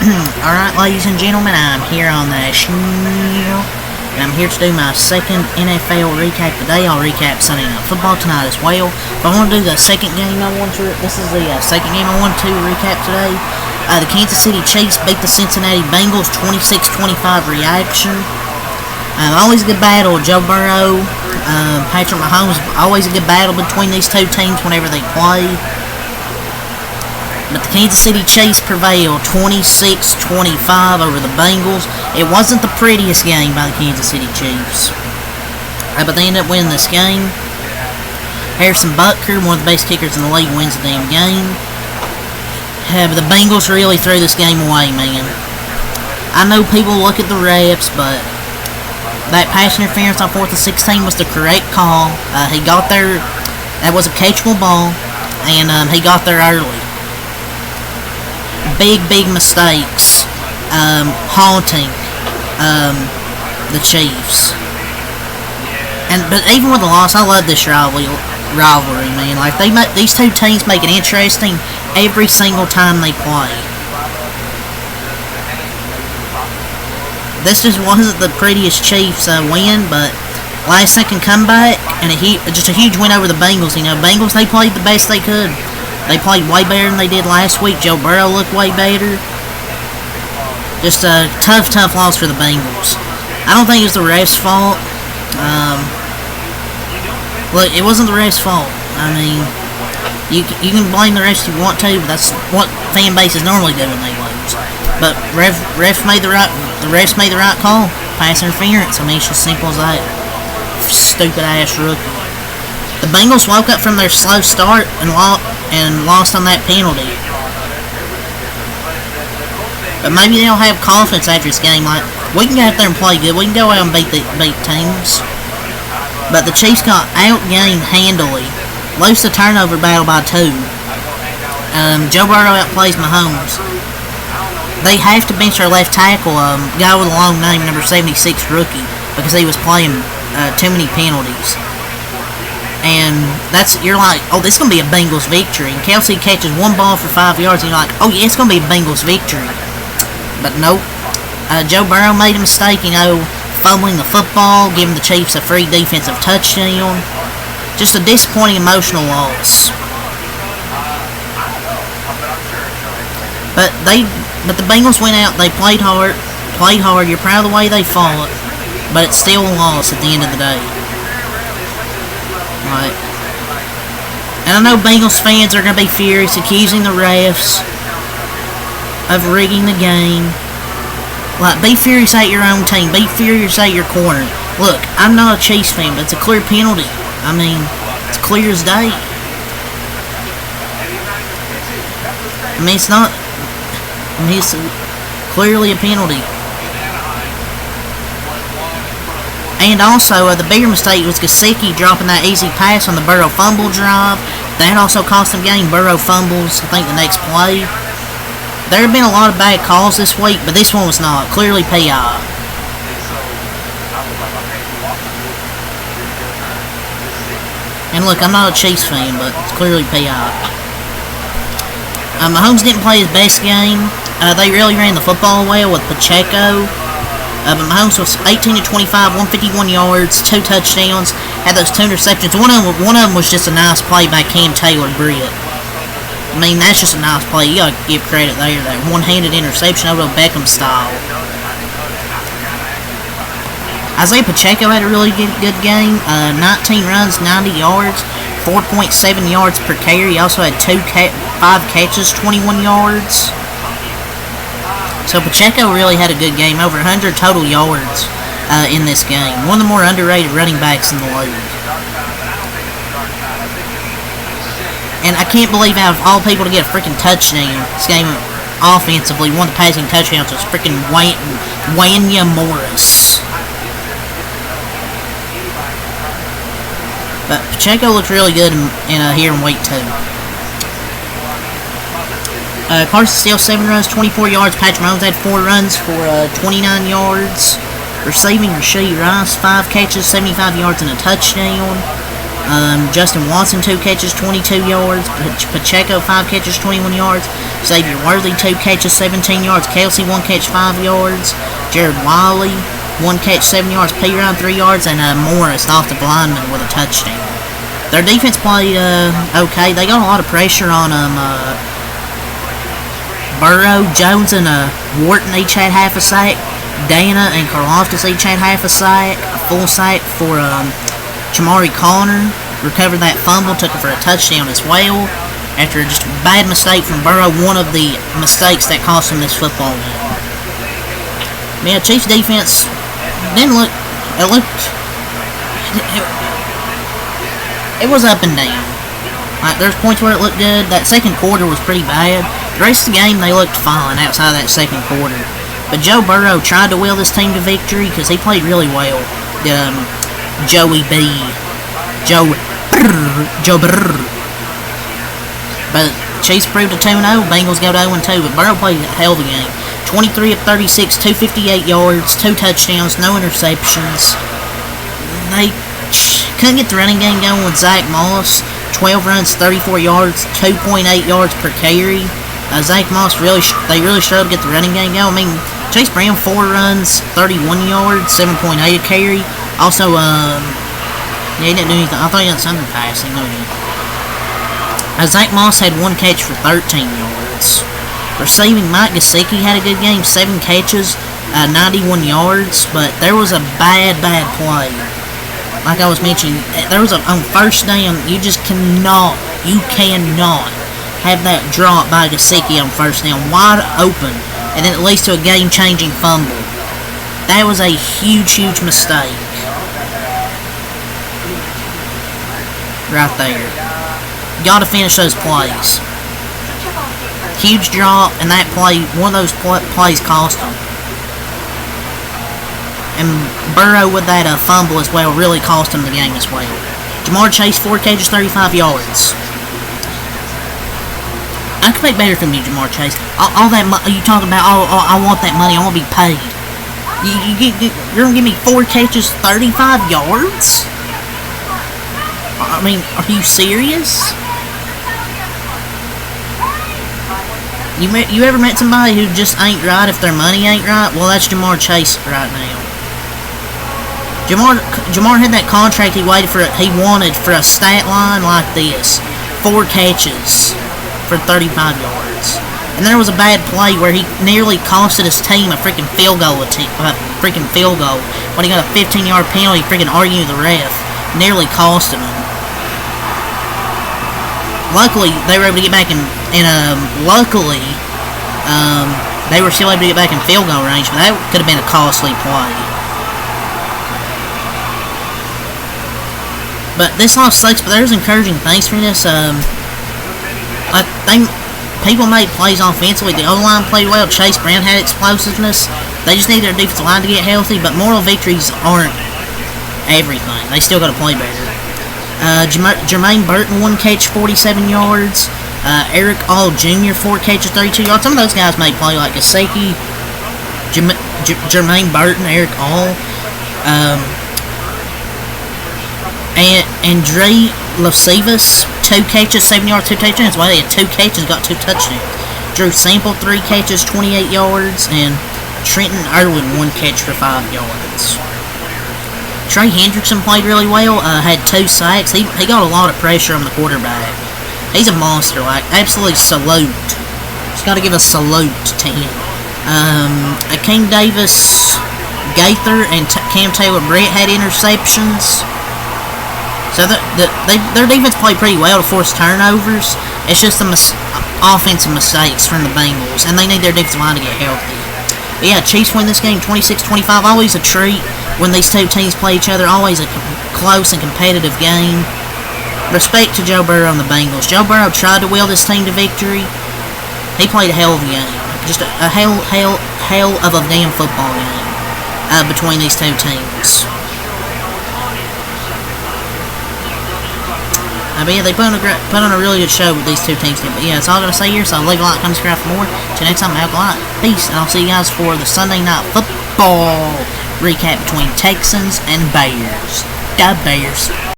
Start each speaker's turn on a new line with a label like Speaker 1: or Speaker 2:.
Speaker 1: Alright, ladies and gentlemen, I'm here on the show, and I'm here to do my second NFL recap today. I'll recap Sunday Night Football tonight as well. But I want to do the second game this is the second game I want to recap today. The Kansas City Chiefs beat the Cincinnati Bengals 26-25 reaction. Always a good battle. Joe Burrow, Patrick Mahomes, always a good battle between these two teams whenever they play. But the Kansas City Chiefs prevailed 26-25 over the Bengals. It wasn't the prettiest game by the Kansas City Chiefs, but they ended up winning this game. Harrison Butker, one of the best kickers in the league, wins the damn game. But the Bengals really threw this game away, man. I know people look at the refs, but that pass interference on 4th and 16 was the correct call. He got there. That was a catchable ball, and he got there early. Big mistakes haunting the Chiefs. But even with the loss, I love this rivalry, man. Like these two teams make it interesting every single time they play. This just wasn't the prettiest Chiefs win, but last second comeback and just a huge win over the Bengals. You know, Bengals, they played the best they could. They played way better than they did last week. Joe Burrow looked way better. Just a tough loss for the Bengals. I don't think it was the refs' fault. Look, it wasn't the refs' fault. I mean, you can blame the refs if you want to, but that's what fan bases normally do when they lose. But the refs made the right call. Pass interference. I mean, it's just simple as that. Stupid ass rookie. The Bengals woke up from their slow start and lost on that penalty. But maybe they'll have confidence after this game. Like, we can go out there and play good. We can go out and beat teams. But the Chiefs got outgained handily. Lost the turnover battle by 2. Joe Burrow outplays Mahomes. They have to bench their left tackle, guy with a long name, number 76 rookie, because he was playing too many penalties. And you're like, oh, this is going to be a Bengals victory. And Kelsey catches one ball for 5 yards, and you're like, oh, yeah, it's going to be a Bengals victory. But nope. Joe Burrow made a mistake, fumbling the football, giving the Chiefs a free defensive touchdown. Just a disappointing emotional loss. But the Bengals went out, they played hard. You're proud of the way they fought, but it's still a loss at the end of the day. Right. And I know Bengals fans are going to be furious, accusing the refs of rigging the game. Like, be furious at your own team. Be furious at your corner. Look, I'm not a Chiefs fan, but it's a clear penalty. I mean, it's clear as day. I mean, it's not... I mean, it's clearly a penalty. And also, the bigger mistake was Gesicki dropping that easy pass on the Burrow fumble drive. That also cost them game. Burrow fumbles, I think, the next play. There have been a lot of bad calls this week, but this one was not. Clearly PI. And look, I'm not a Chiefs fan, but it's clearly PI. Mahomes didn't play his best game. They really ran the football well with Pacheco. But Mahomes was 18-25, 151 yards, 2 touchdowns, had those 2 interceptions. One of them was just a nice play by Cam Taylor-Britt. I mean, that's just a nice play. You gotta give credit there. That one-handed interception over Beckham style. Isaiah Pacheco had a really good game. 19 runs, 90 yards, 4.7 yards per carry. He also had 5 catches, 21 yards. So Pacheco really had a good game, over 100 total yards in this game. One of the more underrated running backs in the league. And I can't believe out of all people to get a freaking touchdown this game offensively, one of the passing touchdowns was freaking Wanya Morris. But Pacheco looked really good here in week 2. Carson Steele, 7 runs, 24 yards. Patrick Mahomes had 4 runs for 29 yards. Receiving, Rasheed Rice, 5 catches, 75 yards, and a touchdown. Justin Watson, 2 catches, 22 yards. Pacheco, 5 catches, 21 yards. Xavier Worthy, 2 catches, 17 yards. Kelsey, 1 catch, 5 yards. Jared Wiley, 1 catch, 7 yards. P-Ryan, 3 yards. And Morris, off the lineman, with a touchdown. Their defense played okay. They got a lot of pressure on them. Burrow, Jones, and Wharton each had half a sack. Dana and Karloftis each had half a sack. A full sack for Chamari Connor. Recovered that fumble, took it for a touchdown as well. After just a bad mistake from Burrow, one of the mistakes that cost him this football game. Yeah, Chiefs defense didn't look. It was up and down. Like, there's points where it looked good. That second quarter was pretty bad. The rest of the game, they looked fine outside of that second quarter. But Joe Burrow tried to will this team to victory because he played really well. Joey B. Joe Brrr. But Chiefs proved a 2-0. Bengals go to 0-2. But Burrow played a hell of a game. 23 of 36, 258 yards, 2 touchdowns, no interceptions. They couldn't get the running game going with Zach Moss. 12 runs, 34 yards, 2.8 yards per carry. Zach Moss they really struggled to get the running game going. I mean, Chase Brown, 4 runs, 31 yards, 7.8 a carry. Also, he didn't do anything. I thought he did something passing. No, he didn't. Zach Moss had 1 catch for 13 yards. Receiving, Mike Gesicki had a good game, 7 catches, 91 yards. But there was a bad play. Like I was mentioning, there was on first down, you cannot have that drop by Gesicki on first down, wide open, and then it leads to a game-changing fumble. That was a huge mistake. Right there. Got to finish those plays. Huge drop, and that play, one of those plays cost them. And Burrow with that fumble as well really cost him the game as well. Jamar Chase, 4 catches, 35 yards. I could make better from you, Jamar Chase. All that you talking about? I want that money. I want to be paid. You're gonna give me 4 catches, 35 yards? I mean, are you serious? You ever met somebody who just ain't right if their money ain't right? Well, that's Jamar Chase right now. Jamar had that contract he wanted for a stat line like this. 4 catches for 35 yards. And there was a bad play where he nearly costed his team a freaking field goal. When he got a 15-yard penalty, freaking arguing with the ref. Nearly cost him. Luckily, they were able to get back they were still able to get back in field goal range, but that could have been a costly play. But this loss sucks, but there's encouraging things from this. People made plays offensively. The O-line played well. Chase Brown had explosiveness. They just need their defensive line to get healthy, but moral victories aren't everything. They still got to play better. Jermaine Burton, 1 catch, 47 yards. Eric All Jr., 4 catches, 32 yards. Some of those guys may play like Gesicki, Jermaine Burton, Eric All. And Andre Lascivas, 2 catches, 7 yards, 2 touchdowns. Well, he had 2 catches, got 2 touchdowns. Drew Sample, 3 catches, 28 yards. And Trenton Irwin, 1 catch for 5 yards. Trey Hendrickson played really well, had 2 sacks. He got a lot of pressure on the quarterback. He's a monster, like, absolutely salute. Just got to give a salute to him. King Davis, Gaither, and Cam Taylor Britt had interceptions. So their defense played pretty well to force turnovers. It's just the offensive mistakes from the Bengals, and they need their defensive line to get healthy. But yeah, Chiefs win this game 26-25. Always a treat when these two teams play each other. Always a close and competitive game. Respect to Joe Burrow and the Bengals. Joe Burrow tried to will this team to victory. He played a hell of a game. Just a hell of a damn football game between these two teams. But yeah, they put on a really good show with these two teams. But yeah, that's all I'm going to say here. So leave a like, comment, subscribe for more. Till next time, have a lot. Peace. And I'll see you guys for the Sunday Night Football recap between Texans and Bears. The Bears.